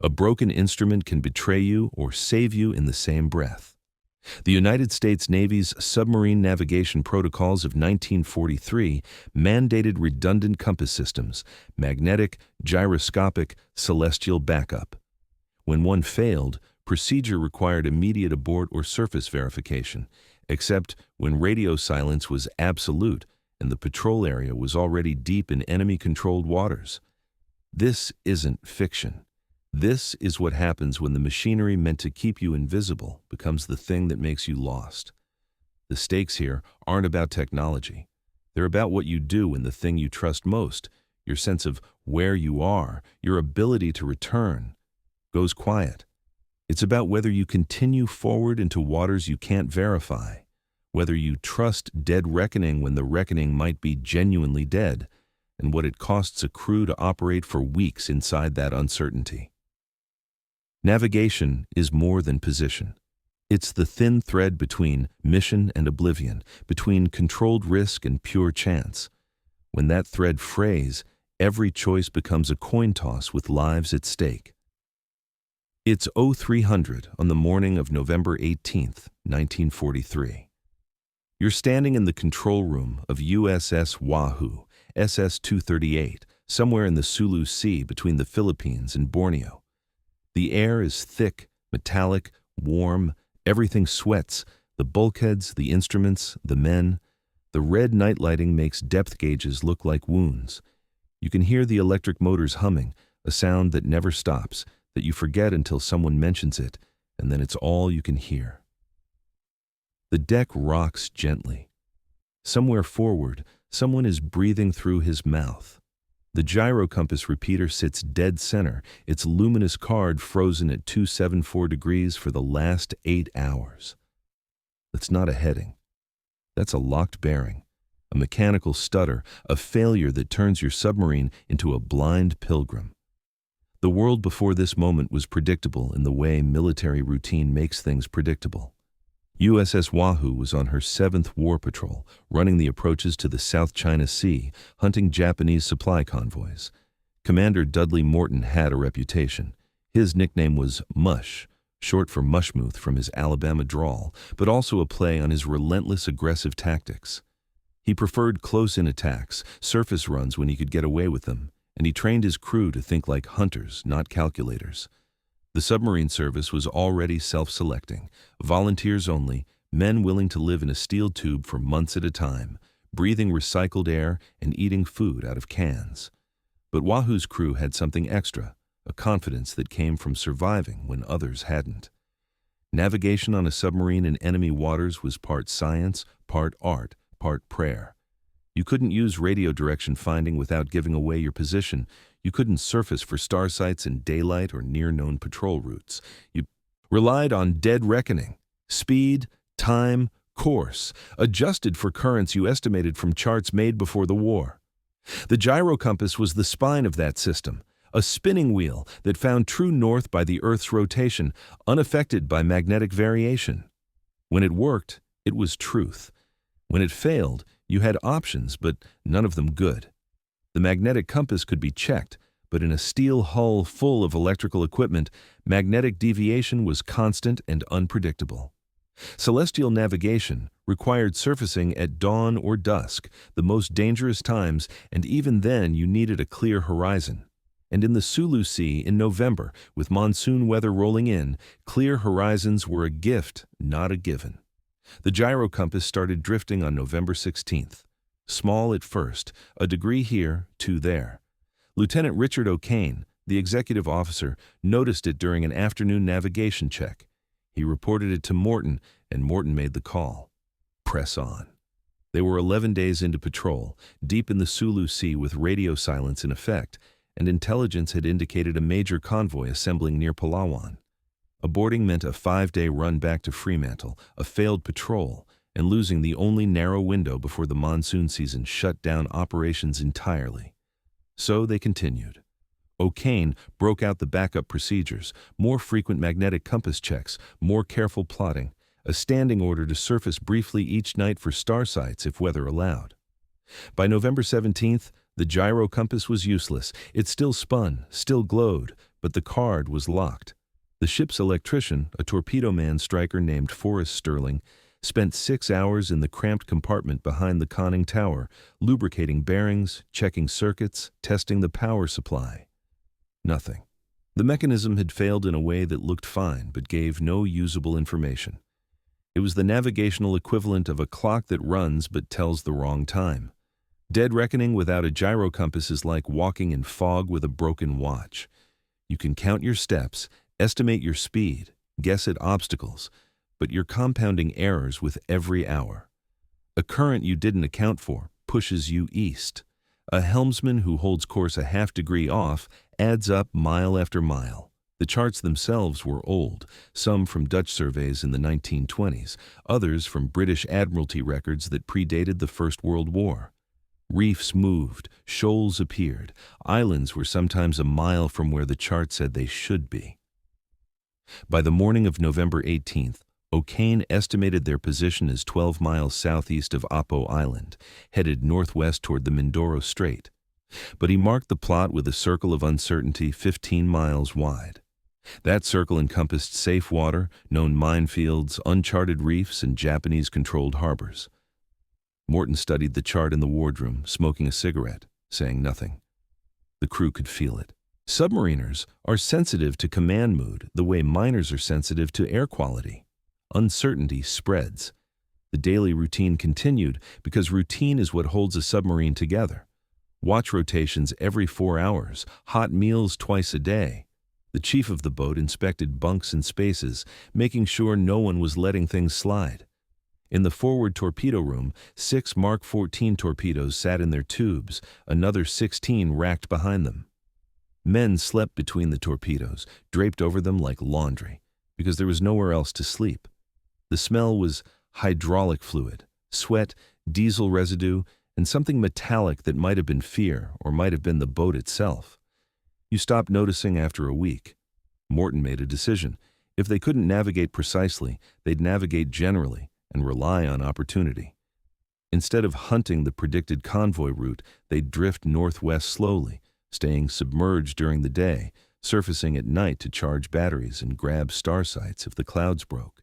A broken instrument can betray you or save you in the same breath. The United States Navy's Submarine Navigation Protocols of 1943 mandated redundant compass systems, magnetic, gyroscopic, celestial backup. When one failed, procedure required immediate abort or surface verification, except when radio silence was absolute and the patrol area was already deep in enemy-controlled waters. This isn't fiction. This is what happens when the machinery meant to keep you invisible becomes the thing that makes you lost. The stakes here aren't about technology. They're about what you do when the thing you trust most, your sense of where you are, your ability to return, goes quiet. It's about whether you continue forward into waters you can't verify, whether you trust dead reckoning when the reckoning might be genuinely dead, and what it costs a crew to operate for weeks inside that uncertainty. Navigation is more than position. It's the thin thread between mission and oblivion, between controlled risk and pure chance. When that thread frays, every choice becomes a coin toss with lives at stake. It's 0300 on the morning of November 18th, 1943. You're standing in the control room of USS Wahoo, SS-238, somewhere in the Sulu Sea between the Philippines and Borneo. The air is thick, metallic, warm, everything sweats, the bulkheads, the instruments, the men. The red night lighting makes depth gauges look like wounds. You can hear the electric motors humming, a sound that never stops, that you forget until someone mentions it, and then it's all you can hear. The deck rocks gently. Somewhere forward, someone is breathing through his mouth. The gyrocompass repeater sits dead center, its luminous card frozen at 274 degrees for the last 8 hours. That's not a heading. That's a locked bearing, a mechanical stutter, a failure that turns your submarine into a blind pilgrim. The world before this moment was predictable in the way military routine makes things predictable. USS Wahoo was on her 7th war patrol, running the approaches to the South China Sea, hunting Japanese supply convoys. Commander Dudley Morton had a reputation. His nickname was Mush, short for mushmouth from his Alabama drawl, but also a play on his relentless aggressive tactics. He preferred close-in attacks, surface runs when he could get away with them, and he trained his crew to think like hunters, not calculators. The submarine service was already self-selecting, volunteers only, men willing to live in a steel tube for months at a time, breathing recycled air and eating food out of cans. But Wahoo's crew had something extra, a confidence that came from surviving when others hadn't. Navigation on a submarine in enemy waters was part science, part art, part prayer. You couldn't use radio direction finding without giving away your position. You couldn't surface for star sites in daylight or near-known patrol routes. You relied on dead reckoning, speed, time, course, adjusted for currents you estimated from charts made before the war. The gyrocompass was the spine of that system, a spinning wheel that found true north by the Earth's rotation, unaffected by magnetic variation. When it worked, it was truth. When it failed, you had options, but none of them good. The magnetic compass could be checked, but in a steel hull full of electrical equipment, magnetic deviation was constant and unpredictable. Celestial navigation required surfacing at dawn or dusk, the most dangerous times, and even then you needed a clear horizon. And in the Sulu Sea in November, with monsoon weather rolling in, clear horizons were a gift, not a given. The gyrocompass started drifting on November 16th. Small at first, a degree here, 2 there. Lieutenant Richard O'Kane, the executive officer, noticed it during an afternoon navigation check. He reported it to Morton, and Morton made the call. Press on. They were 11 days into patrol, deep in the Sulu Sea with radio silence in effect, and intelligence had indicated a major convoy assembling near Palawan. Aborting meant a 5-day run back to Fremantle, a failed patrol, and losing the only narrow window before the monsoon season shut down operations entirely. So they continued. O'Kane broke out the backup procedures, more frequent magnetic compass checks, more careful plotting, a standing order to surface briefly each night for star sites if weather allowed. By November 17th, the gyrocompass was useless. It still spun, still glowed, but the card was locked. The ship's electrician, a torpedo man striker named Forrest Sterling, spent 6 hours in the cramped compartment behind the conning tower, lubricating bearings, checking circuits, testing the power supply. Nothing. The mechanism had failed in a way that looked fine but gave no usable information. It was the navigational equivalent of a clock that runs but tells the wrong time. Dead reckoning without a gyrocompass is like walking in fog with a broken watch. You can count your steps, estimate your speed, guess at obstacles, but you're compounding errors with every hour. A current you didn't account for pushes you east. A helmsman who holds course a half degree off adds up mile after mile. The charts themselves were old, some from Dutch surveys in the 1920s, others from British Admiralty records that predated the First World War. Reefs moved, shoals appeared, islands were sometimes a mile from where the chart said they should be. By the morning of November 18th, O'Kane estimated their position as 12 miles southeast of Apo Island, headed northwest toward the Mindoro Strait. But he marked the plot with a circle of uncertainty 15 miles wide. That circle encompassed safe water, known minefields, uncharted reefs, and Japanese-controlled harbors. Morton studied the chart in the wardroom, smoking a cigarette, saying nothing. The crew could feel it. Submariners are sensitive to command mood the way miners are sensitive to air quality. Uncertainty spreads. The daily routine continued because routine is what holds a submarine together. Watch rotations every 4 hours, hot meals twice a day. The chief of the boat inspected bunks and spaces, making sure no one was letting things slide. In the forward torpedo room, 6 Mark 14 torpedoes sat in their tubes, another 16 racked behind them. Men slept between the torpedoes, draped over them like laundry, because there was nowhere else to sleep. The smell was hydraulic fluid, sweat, diesel residue, and something metallic that might have been fear or might have been the boat itself. You stopped noticing after a week. Morton made a decision. If they couldn't navigate precisely, they'd navigate generally and rely on opportunity. Instead of hunting the predicted convoy route, they'd drift northwest slowly, staying submerged during the day, surfacing at night to charge batteries and grab star sights if the clouds broke.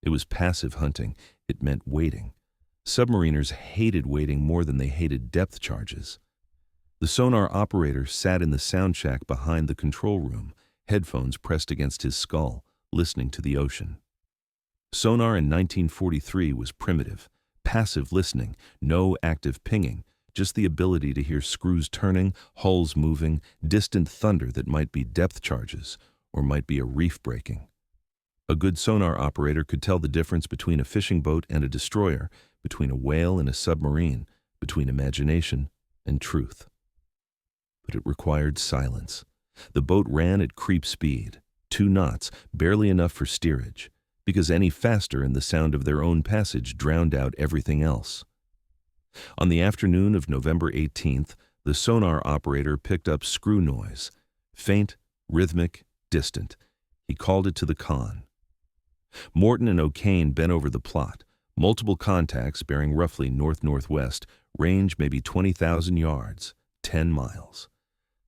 It was passive hunting. It meant waiting. Submariners hated waiting more than they hated depth charges. The sonar operator sat in the sound shack behind the control room, headphones pressed against his skull, listening to the ocean. Sonar in 1943 was primitive, passive listening, no active pinging, just the ability to hear screws turning, hulls moving, distant thunder that might be depth charges or might be a reef breaking. A good sonar operator could tell the difference between a fishing boat and a destroyer, between a whale and a submarine, between imagination and truth. But it required silence. The boat ran at creep speed, 2 knots, barely enough for steerage, because any faster and the sound of their own passage drowned out everything else. On the afternoon of November 18th, the sonar operator picked up screw noise, faint, rhythmic, distant. He called it to the con. Morton and O'Kane bent over the plot, multiple contacts bearing roughly north-northwest, range maybe 20,000 yards, 10 miles.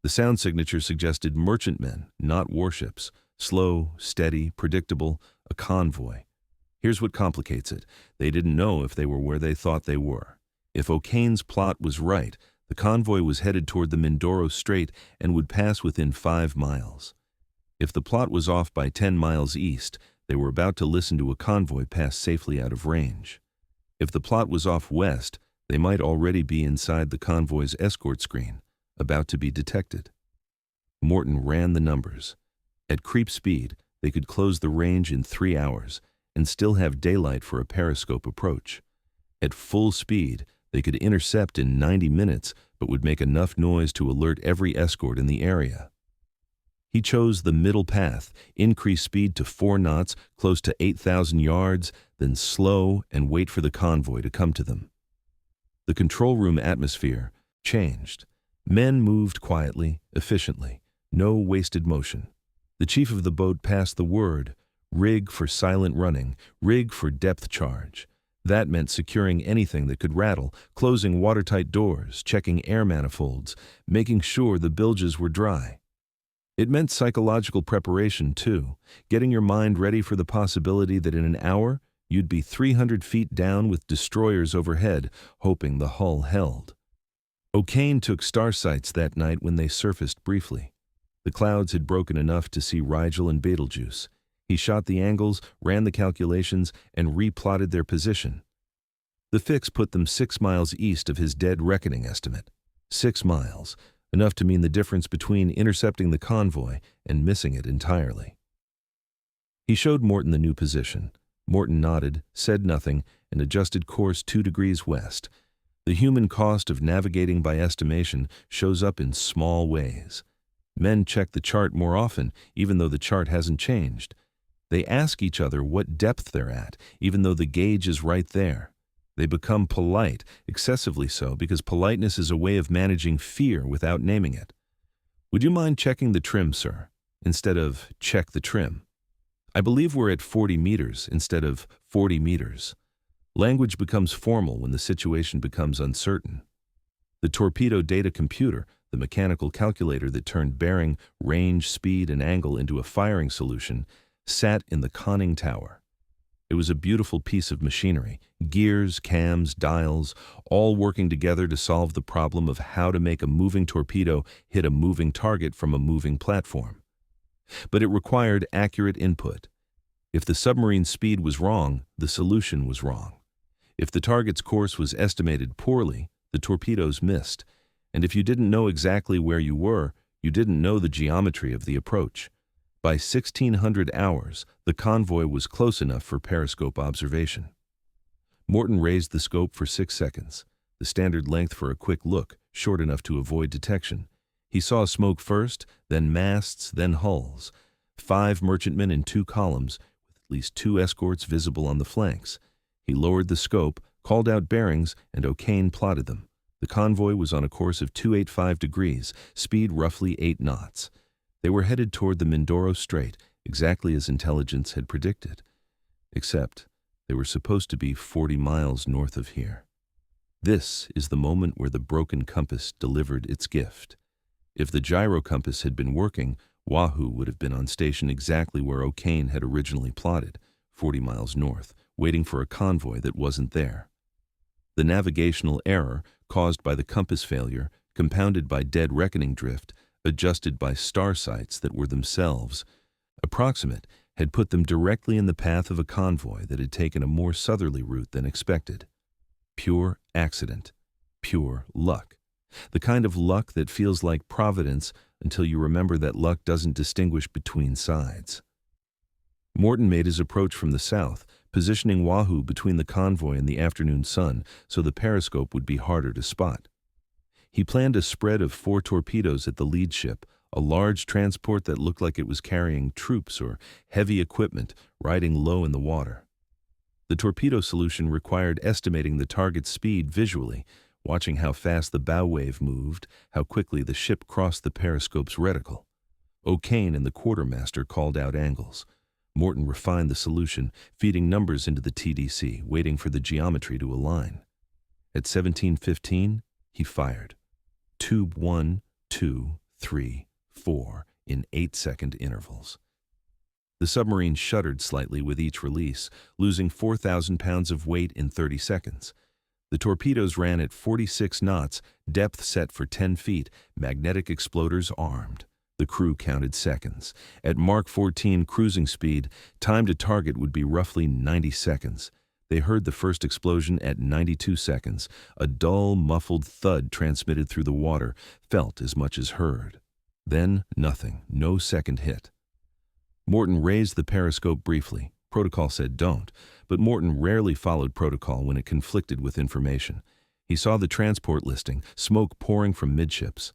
The sound signature suggested merchantmen, not warships, slow, steady, predictable, a convoy. Here's what complicates it. They didn't know if they were where they thought they were. If O'Kane's plot was right, the convoy was headed toward the Mindoro Strait and would pass within 5 miles. If the plot was off by 10 miles east, they were about to listen to a convoy pass safely out of range. If the plot was off west, they might already be inside the convoy's escort screen, about to be detected. Morton ran the numbers. At creep speed, they could close the range in 3 hours and still have daylight for a periscope approach. At full speed, they could intercept in 90 minutes but would make enough noise to alert every escort in the area. He chose the middle path, increase speed to 4 knots, close to 8,000 yards, then slow and wait for the convoy to come to them. The control room atmosphere changed. Men moved quietly, efficiently, no wasted motion. The chief of the boat passed the word, rig for silent running, rig for depth charge. That meant securing anything that could rattle, closing watertight doors, checking air manifolds, making sure the bilges were dry. It meant psychological preparation, too, getting your mind ready for the possibility that in an hour you'd be 300 feet down with destroyers overhead, hoping the hull held. O'Kane took star sights that night when they surfaced briefly. The clouds had broken enough to see Rigel and Betelgeuse. He shot the angles, ran the calculations, and replotted their position. The fix put them 6 miles east of his dead reckoning estimate. 6 miles, enough to mean the difference between intercepting the convoy and missing it entirely. He showed Morton the new position. Morton nodded, said nothing, and adjusted course 2 degrees west. The human cost of navigating by estimation shows up in small ways. Men check the chart more often, even though the chart hasn't changed. They ask each other what depth they're at, even though the gauge is right there. They become polite, excessively so, because politeness is a way of managing fear without naming it. "Would you mind checking the trim, sir?" instead of "check the trim." "I believe we're at 40 meters instead of 40 meters. Language becomes formal when the situation becomes uncertain. The torpedo data computer, the mechanical calculator that turned bearing, range, speed, and angle into a firing solution, sat in the conning tower. It was a beautiful piece of machinery, gears, cams, dials, all working together to solve the problem of how to make a moving torpedo hit a moving target from a moving platform. But it required accurate input. If the submarine's speed was wrong, the solution was wrong. If the target's course was estimated poorly, the torpedoes missed. And if you didn't know exactly where you were, you didn't know the geometry of the approach. By 1600 hours, the convoy was close enough for periscope observation. Morton raised the scope for 6 seconds, the standard length for a quick look, short enough to avoid detection. He saw smoke first, then masts, then hulls. 5 merchantmen in 2 columns, with at least 2 escorts visible on the flanks. He lowered the scope, called out bearings, and O'Kane plotted them. The convoy was on a course of 285 degrees, speed roughly 8 knots. They were headed toward the Mindoro Strait, exactly as intelligence had predicted. Except they were supposed to be 40 miles north of here. This is the moment where the broken compass delivered its gift. If the gyro compass had been working, Wahoo would have been on station exactly where O'Kane had originally plotted, 40 miles north, waiting for a convoy that wasn't there. The navigational error, caused by the compass failure, compounded by dead reckoning drift, adjusted by star sights that were themselves approximate, had put them directly in the path of a convoy that had taken a more southerly route than expected. Pure accident. Pure luck. The kind of luck that feels like providence until you remember that luck doesn't distinguish between sides. Morton made his approach from the south, positioning Wahoo between the convoy and the afternoon sun so the periscope would be harder to spot. He planned a spread of 4 torpedoes at the lead ship, a large transport that looked like it was carrying troops or heavy equipment riding low in the water. The torpedo solution required estimating the target's speed visually, watching how fast the bow wave moved, how quickly the ship crossed the periscope's reticle. O'Kane and the quartermaster called out angles. Morton refined the solution, feeding numbers into the TDC, waiting for the geometry to align. At 17:15, he fired. Tube 1, 2, 3, 4 in 8-second intervals. The submarine shuddered slightly with each release, losing 4,000 pounds of weight in 30 seconds. The torpedoes ran at 46 knots, depth set for 10 feet, magnetic exploders armed. The crew counted seconds. At Mark 14 cruising speed, time to target would be roughly 90 seconds. They heard the first explosion at 92 seconds. A dull, muffled thud transmitted through the water, felt as much as heard. Then nothing, no second hit. Morton raised the periscope briefly. Protocol said don't, but Morton rarely followed protocol when it conflicted with information. He saw the transport listing, smoke pouring from midships.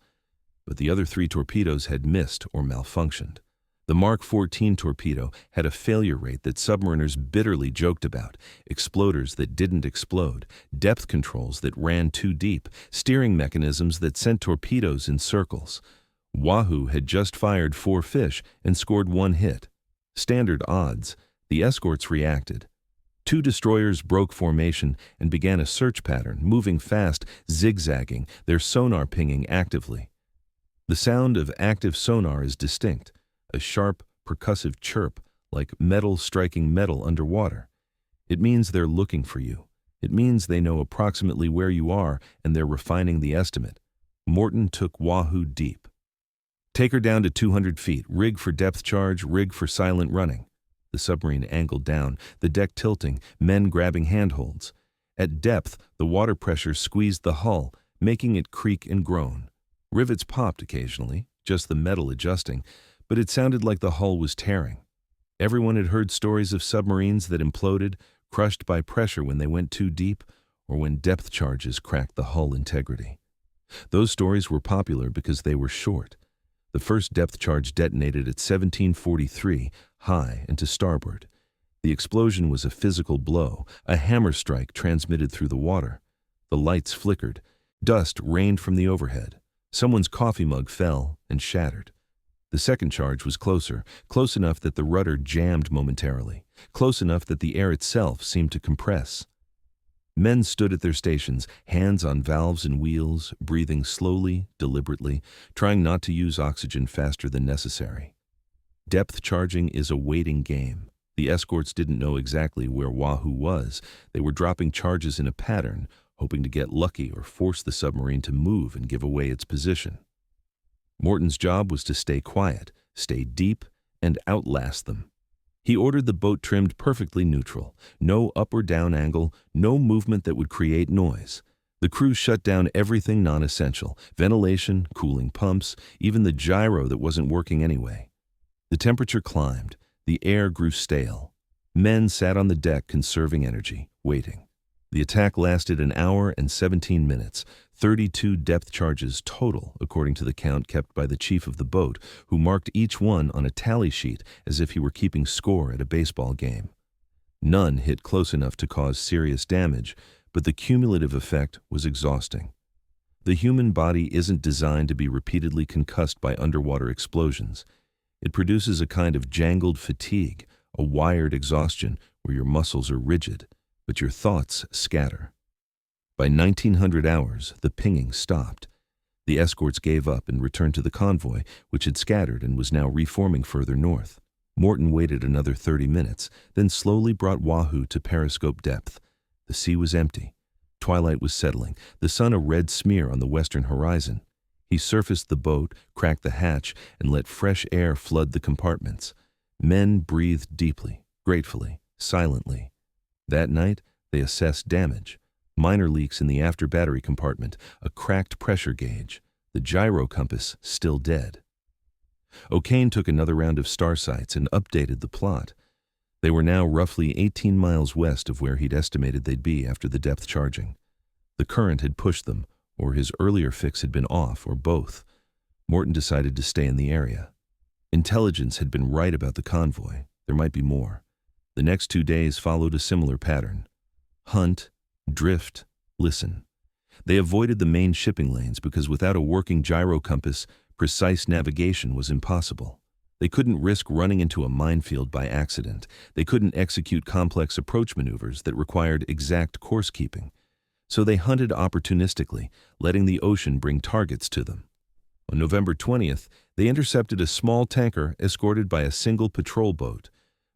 But the other 3 torpedoes had missed or malfunctioned. The Mark 14 torpedo had a failure rate that submariners bitterly joked about, exploders that didn't explode, depth controls that ran too deep, steering mechanisms that sent torpedoes in circles. Wahoo had just fired 4 fish and scored 1 hit. Standard odds. The escorts reacted. 2 destroyers broke formation and began a search pattern, moving fast, zigzagging, their sonar pinging actively. The sound of active sonar is distinct, a sharp, percussive chirp like metal striking metal underwater. It means they're looking for you. It means they know approximately where you are and they're refining the estimate. Morton took Wahoo deep. Take her down to 200 feet, rig for depth charge, rig for silent running. The submarine angled down, the deck tilting, men grabbing handholds. At depth, the water pressure squeezed the hull, making it creak and groan. Rivets popped occasionally, just the metal adjusting, but it sounded like the hull was tearing. Everyone had heard stories of submarines that imploded, crushed by pressure when they went too deep, or when depth charges cracked the hull integrity. Those stories were popular because they were short. The first depth charge detonated at 1743, high and to starboard. The explosion was a physical blow, a hammer strike transmitted through the water. The lights flickered. Dust rained from the overhead. Someone's coffee mug fell and shattered. The second charge was closer, close enough that the rudder jammed momentarily, close enough that the air itself seemed to compress. Men stood at their stations, hands on valves and wheels, breathing slowly, deliberately, trying not to use oxygen faster than necessary. Depth charging is a waiting game. The escorts didn't know exactly where Wahoo was. They were dropping charges in a pattern, hoping to get lucky or force the submarine to move and give away its position. Morton's job was to stay quiet, stay deep, and outlast them. He ordered the boat trimmed perfectly neutral, no up or down angle, no movement that would create noise. The crew shut down everything non-essential, ventilation, cooling pumps, even the gyro that wasn't working anyway. The temperature climbed, the air grew stale. Men sat on the deck conserving energy, waiting. The attack lasted an hour and 17 minutes, 32 depth charges total, according to the count kept by the chief of the boat, who marked each one on a tally sheet as if he were keeping score at a baseball game. None hit close enough to cause serious damage, but the cumulative effect was exhausting. The human body isn't designed to be repeatedly concussed by underwater explosions. It produces a kind of jangled fatigue, a wired exhaustion where your muscles are rigid, but your thoughts scatter. By 1900 hours, the pinging stopped. The escorts gave up and returned to the convoy, which had scattered and was now reforming further north. Morton waited another 30 minutes, then slowly brought Wahoo to periscope depth. The sea was empty. Twilight was settling, the sun a red smear on the western horizon. He surfaced the boat, cracked the hatch, and let fresh air flood the compartments. Men breathed deeply, gratefully, silently. That night, they assessed damage. Minor leaks in the after battery compartment, a cracked pressure gauge, the gyro compass still dead. O'Kane took another round of star sights and updated the plot. They were now roughly 18 miles west of where he'd estimated they'd be after the depth charging. The current had pushed them, or his earlier fix had been off, or both. Morton decided to stay in the area. Intelligence had been right about the convoy. There might be more. The next 2 days followed a similar pattern. Hunt, drift, listen. They avoided the main shipping lanes because without a working gyro compass, precise navigation was impossible. They couldn't risk running into a minefield by accident. They couldn't execute complex approach maneuvers that required exact course keeping. So they hunted opportunistically, letting the ocean bring targets to them. On November 20th, they intercepted a small tanker escorted by a single patrol boat.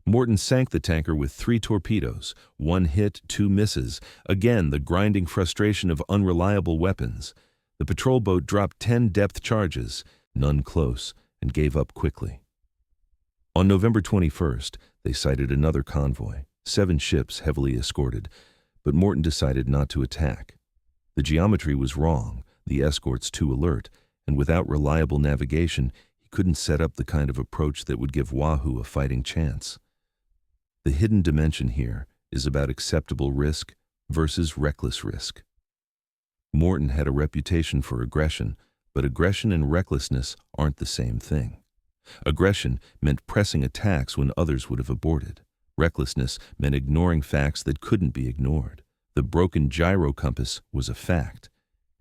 Morton sank the tanker with 3 torpedoes, 1 hit, 2 misses, again the grinding frustration of unreliable weapons. The patrol boat dropped 10 depth charges, none close, and gave up quickly. On November 21st, they sighted another convoy, 7 ships heavily escorted, but Morton decided not to attack. The geometry was wrong, the escorts too alert, and without reliable navigation, he couldn't set up the kind of approach that would give Wahoo a fighting chance. The hidden dimension here is about acceptable risk versus reckless risk. Morton had a reputation for aggression, but aggression and recklessness aren't the same thing. Aggression meant pressing attacks when others would have aborted. Recklessness meant ignoring facts that couldn't be ignored. The broken gyro compass was a fact.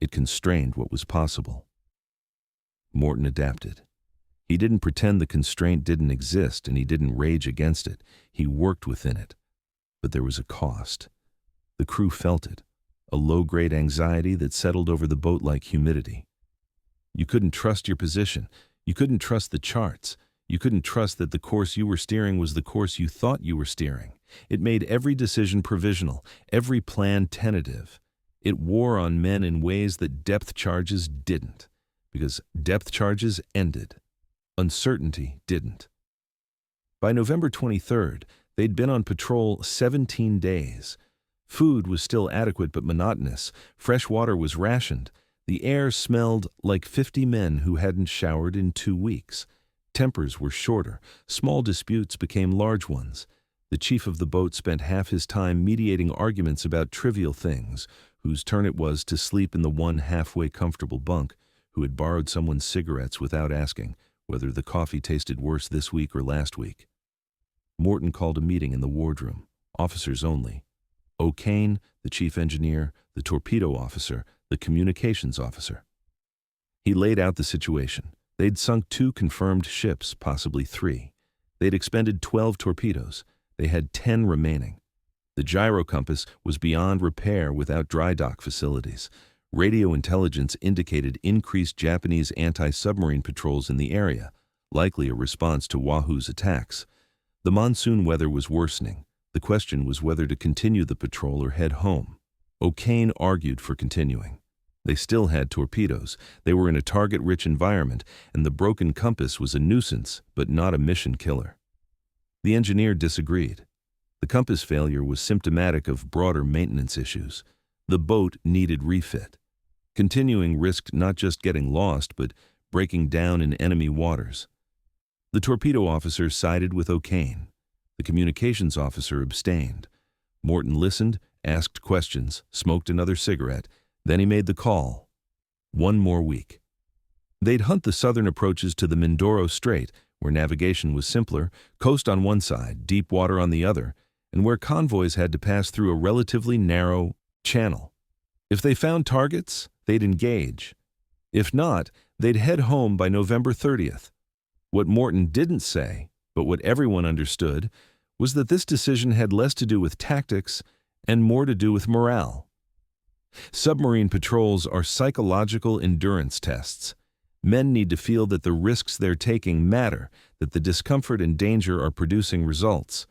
It constrained what was possible. Morton adapted. He didn't pretend the constraint didn't exist and he didn't rage against it. He worked within it. But there was a cost. The crew felt it, a low-grade anxiety that settled over the boat like humidity. You couldn't trust your position. You couldn't trust the charts. You couldn't trust that the course you were steering was the course you thought you were steering. It made every decision provisional, every plan tentative. It wore on men in ways that depth charges didn't, because depth charges ended. Uncertainty didn't. By November 23rd, they'd been on patrol 17 days. Food was still adequate but monotonous. Fresh water was rationed. The air smelled like 50 men who hadn't showered in 2 weeks. Tempers were shorter. Small disputes became large ones. The chief of the boat spent half his time mediating arguments about trivial things, whose turn it was to sleep in the one halfway comfortable bunk, who had borrowed someone's cigarettes without asking whether the coffee tasted worse this week or last week. Morton called a meeting in the wardroom, officers only. O'Kane, the chief engineer, the torpedo officer, the communications officer. He laid out the situation. They'd sunk 2 confirmed ships, possibly 3. They'd expended 12 torpedoes. They had 10 remaining. The gyrocompass was beyond repair without dry dock facilities. Radio intelligence indicated increased Japanese anti-submarine patrols in the area, likely a response to Wahoo's attacks. The monsoon weather was worsening. The question was whether to continue the patrol or head home. O'Kane argued for continuing. They still had torpedoes. They were in a target-rich environment, and the broken compass was a nuisance, but not a mission killer. The engineer disagreed. The compass failure was symptomatic of broader maintenance issues. The boat needed refit. Continuing risked not just getting lost, but breaking down in enemy waters. The torpedo officer sided with O'Kane. The communications officer abstained. Morton listened, asked questions, smoked another cigarette. Then he made the call. 1 more week. They'd hunt the southern approaches to the Mindoro Strait, where navigation was simpler, coast on one side, deep water on the other, and where convoys had to pass through a relatively narrow channel. If they found targets, they'd engage. If not, they'd head home by November 30th. What Morton didn't say, but what everyone understood, was that this decision had less to do with tactics and more to do with morale. Submarine patrols are psychological endurance tests. Men need to feel that the risks they're taking matter, that the discomfort and danger are producing results.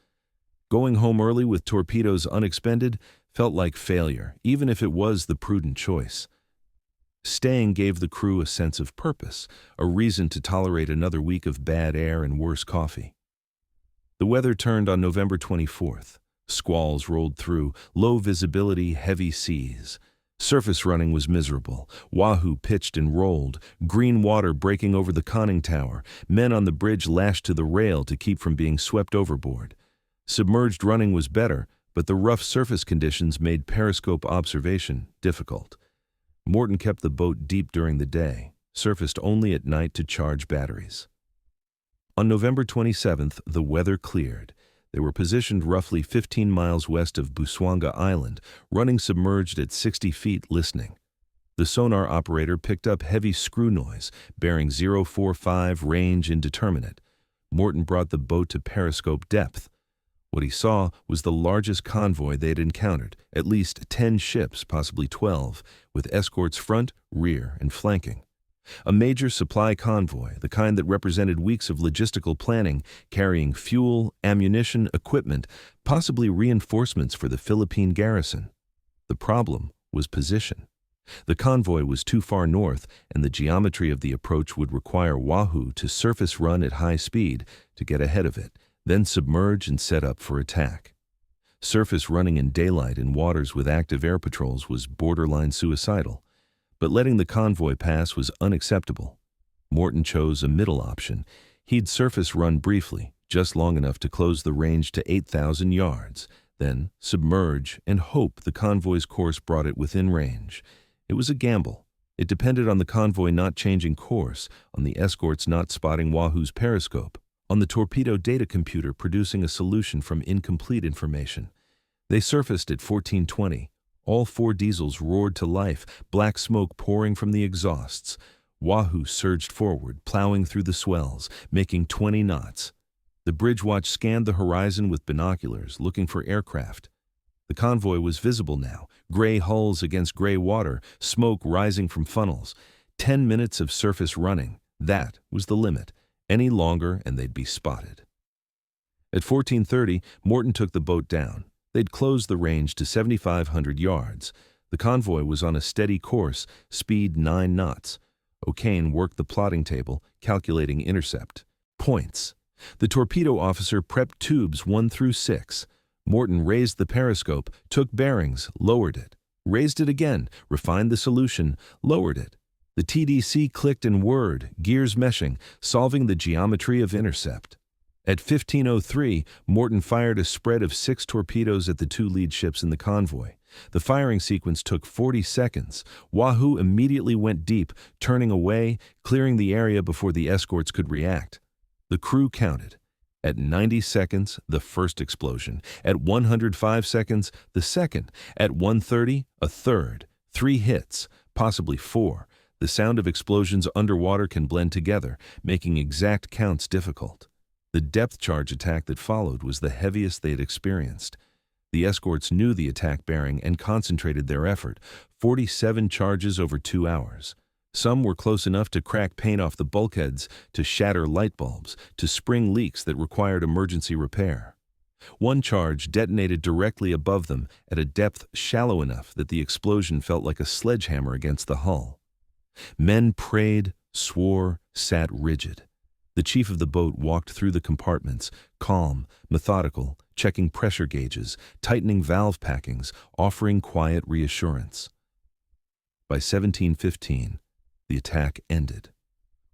Going home early with torpedoes unexpended felt like failure, even if it was the prudent choice. Staying gave the crew a sense of purpose, a reason to tolerate another week of bad air and worse coffee. The weather turned on November 24th. Squalls rolled through, low visibility, heavy seas. Surface running was miserable. Wahoo pitched and rolled, green water breaking over the conning tower, men on the bridge lashed to the rail to keep from being swept overboard. Submerged running was better, but the rough surface conditions made periscope observation difficult. Morton kept the boat deep during the day, surfaced only at night to charge batteries. On November 27th, the weather cleared. They were positioned roughly 15 miles west of Buswanga Island, running submerged at 60 feet, listening. The sonar operator picked up heavy screw noise, bearing 045, range indeterminate. Morton brought the boat to periscope depth. What he saw was the largest convoy they had encountered, at least 10 ships, possibly 12, with escorts front, rear, and flanking. A major supply convoy, the kind that represented weeks of logistical planning, carrying fuel, ammunition, equipment, possibly reinforcements for the Philippine garrison. The problem was position. The convoy was too far north, and the geometry of the approach would require Wahoo to surface run at high speed to get ahead of it, then submerge and set up for attack. Surface running in daylight in waters with active air patrols was borderline suicidal. But letting the convoy pass was unacceptable. Morton chose a middle option. He'd surface run briefly, just long enough to close the range to 8,000 yards, then submerge and hope the convoy's course brought it within range. It was a gamble. It depended on the convoy not changing course, on the escorts not spotting Wahoo's periscope, on the torpedo data computer producing a solution from incomplete information. They surfaced at 1420. All 4 diesels roared to life, black smoke pouring from the exhausts. Wahoo surged forward, plowing through the swells, making 20 knots. The bridge watch scanned the horizon with binoculars, looking for aircraft. The convoy was visible now, gray hulls against gray water, smoke rising from funnels. 10 minutes of surface running, that was the limit. Any longer and they'd be spotted. At 14:30, Morton took the boat down. They'd closed the range to 7,500 yards. The convoy was on a steady course, speed 9 knots. O'Kane worked the plotting table, calculating intercept. Points. The torpedo officer prepped tubes 1 through 6. Morton raised the periscope, took bearings, lowered it. Raised it again, refined the solution, lowered it. The TDC clicked and whirred, gears meshing, solving the geometry of intercept. At 15:03, Morton fired a spread of 6 torpedoes at the 2 lead ships in the convoy. The firing sequence took 40 seconds. Wahoo immediately went deep, turning away, clearing the area before the escorts could react. The crew counted. At 90 seconds, the first explosion. At 105 seconds, the second. At 130, a third. 3 hits, possibly 4. The sound of explosions underwater can blend together, making exact counts difficult. The depth charge attack that followed was the heaviest they had experienced. The escorts knew the attack bearing and concentrated their effort, 47 charges over 2 hours. Some were close enough to crack paint off the bulkheads, to shatter light bulbs, to spring leaks that required emergency repair. One charge detonated directly above them at a depth shallow enough that the explosion felt like a sledgehammer against the hull. Men prayed, swore, sat rigid. The chief of the boat walked through the compartments, calm, methodical, checking pressure gauges, tightening valve packings, offering quiet reassurance. By 17:15, the attack ended.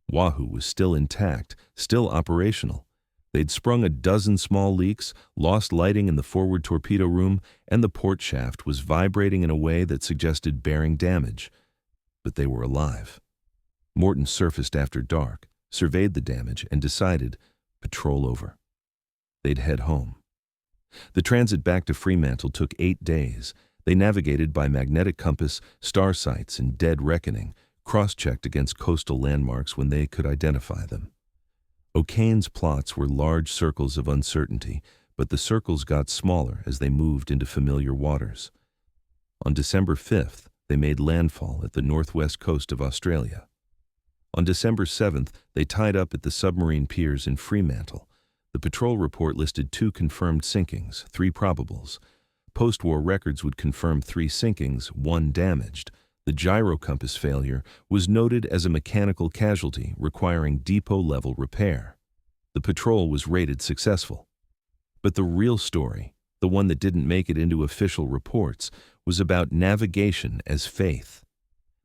Wahoo was still intact, still operational. They'd sprung a dozen small leaks, lost lighting in the forward torpedo room, and the port shaft was vibrating in a way that suggested bearing damage. But they were alive. Morton surfaced after dark, surveyed the damage, and decided, patrol over. They'd head home. The transit back to Fremantle took 8 days. They navigated by magnetic compass, star sights, and dead reckoning, cross-checked against coastal landmarks when they could identify them. O'Kane's plots were large circles of uncertainty, but the circles got smaller as they moved into familiar waters. On December 5th, they made landfall at the northwest coast of Australia. On December 7th, they tied up at the Submarine piers in Fremantle. The patrol report listed 2 confirmed sinkings, 3 probables. Post-war records would confirm 3 sinkings, 1 damaged. The gyrocompass failure was noted as a mechanical casualty requiring depot-level repair. The patrol was rated successful. But the real story, the one that didn't make it into official reports, was about navigation as faith.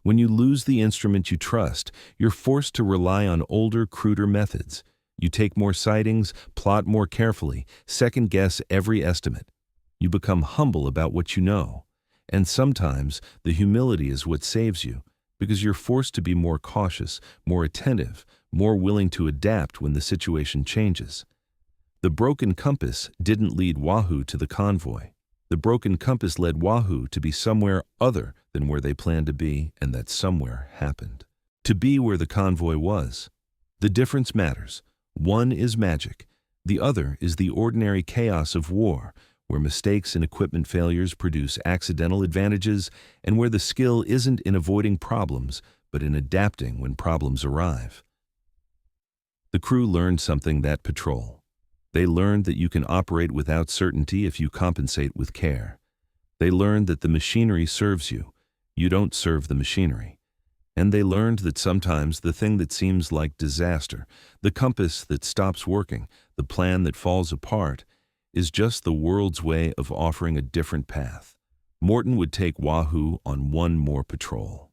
When you lose the instrument you trust, you're forced to rely on older, cruder methods. You take more sightings, plot more carefully, second-guess every estimate. You become humble about what you know. And sometimes the humility is what saves you, because you're forced to be more cautious, more attentive, more willing to adapt when the situation changes. The broken compass didn't lead Wahoo to the convoy. The broken compass led Wahoo to be somewhere other than where they planned to be, and that somewhere happened. To be where the convoy was. The difference matters. One is magic. The other is the ordinary chaos of war, where mistakes and equipment failures produce accidental advantages, and where the skill isn't in avoiding problems, but in adapting when problems arrive. The crew learned something that patrol. They learned that you can operate without certainty if you compensate with care. They learned that the machinery serves you. You don't serve the machinery. And they learned that sometimes the thing that seems like disaster, the compass that stops working, the plan that falls apart, is just the world's way of offering a different path. Morton would take Wahoo on one more patrol.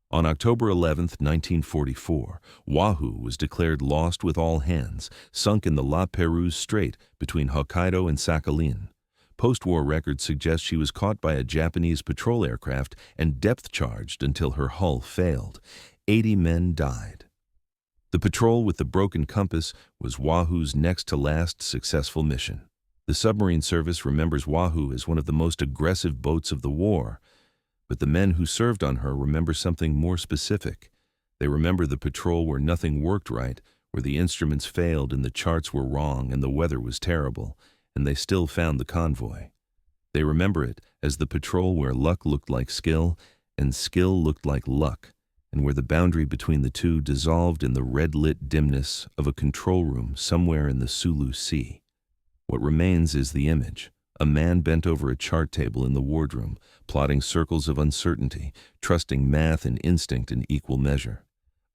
On October 11, 1944, Wahoo was declared lost with all hands, sunk in the La Pérouse Strait between Hokkaido and Sakhalin. Post-war records suggest she was caught by a Japanese patrol aircraft and depth-charged until her hull failed. 80 men died. The patrol with the broken compass was Wahoo's next-to-last successful mission. The submarine service remembers Wahoo as one of the most aggressive boats of the war, but the men who served on her remember something more specific. They remember the patrol where nothing worked right, where the instruments failed and the charts were wrong and the weather was terrible, and they still found the convoy. They remember it as the patrol where luck looked like skill and skill looked like luck, and where the boundary between the two dissolved in the red-lit dimness of a control room somewhere in the Sulu Sea. What remains is the image, a man bent over a chart table in the wardroom, plotting circles of uncertainty, trusting math and instinct in equal measure.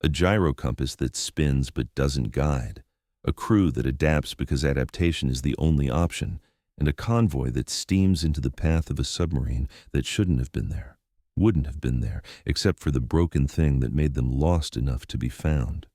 A gyro compass that spins but doesn't guide, a crew that adapts because adaptation is the only option, and a convoy that steams into the path of a submarine that shouldn't have been there, wouldn't have been there, except for the broken thing that made them lost enough to be found.